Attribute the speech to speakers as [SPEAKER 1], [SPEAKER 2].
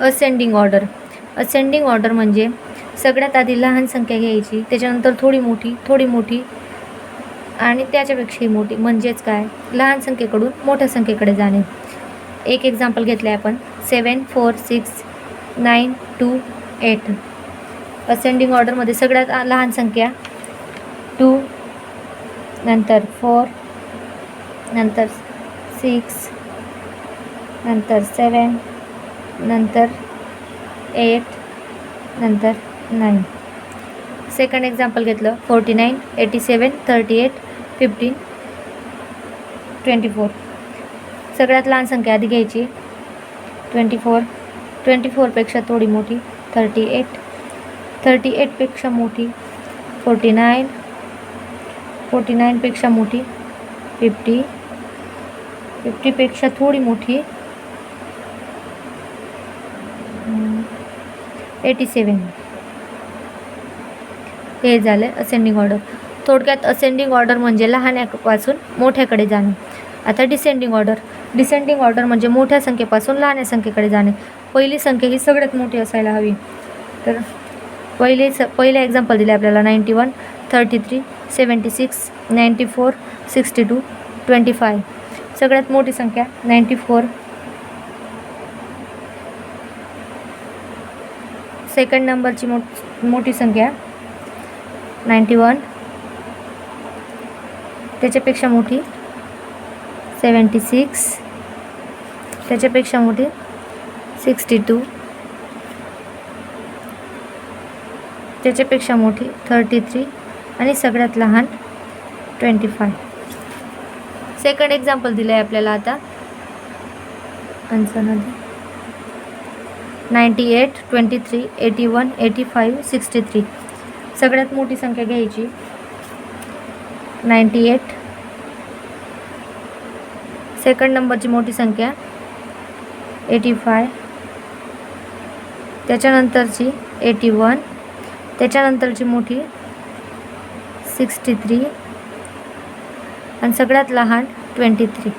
[SPEAKER 1] Ascending order. Ascending order म्हणजे सगळ्यात आधी लहान संख्या घ्यायची, त्याच्यानंतर थोडी मोठी आणि त्याच्यापेक्षाही मोठी, म्हणजेच काय, लहान संख्येकडून मोठ्या संख्येकडे जाणे. एक एक्झाम्पल घेतलं आहे आपण, 7 4 6 9 2 8. असेंडिंग ऑर्डरमध्ये सगळ्यात लहान संख्या 2, नंतर 4, नंतर 6, नंतर 7, नंतर 8, नंतर 9. सेकंड एक्झाम्पल घेतलं, 49 87 38 15 24. सगळ्यात लहान संख्या आधी घ्यायची, 24, 24पेक्षा थोडी मोठी 38, 38पेक्षा मोठी 49, 49पेक्षा मोठी 50, 50पेक्षा थोडी मोठी 87. हे झालं असेंडिंग ऑर्डर. थोडक्यात असेंडिंग ऑर्डर म्हणजे लहान्यापासून मोठ्याकडे जाणे. आता डिसेंडिंग ऑर्डर. डिसेंडिंग ऑर्डर म्हणजे मोठ्या संख्येपासून लहान्या संख्येकडे जाणे. पहिली संख्या ही सगळ्यात मोठी असायला हवी. तर पहिलं एक्झाम्पल दिले आपल्याला, 91 33 76 94 62 25. सगळ्यात मोठी संख्या 94. सेकंड नंबरची मोठी संख्या 91, त्याच्यापेक्षा मोठी 76, त्याच्यापेक्षा मोठी 62, त्याच्यापेक्षा मोठी 33 आणि सगळ्यात लहान 25. सेकंड एक्झाम्पल दिलं आहे आपल्याला आता, 98 23 81 85 63. सगळ्यात मोठी संख्या घ्यायची, 98. सेकंड नंबरची मोठी संख्या 85, त्याच्यानंतरची 81, त्याच्यानंतरची मोठी 63 आणि सगळ्यात लहान 23.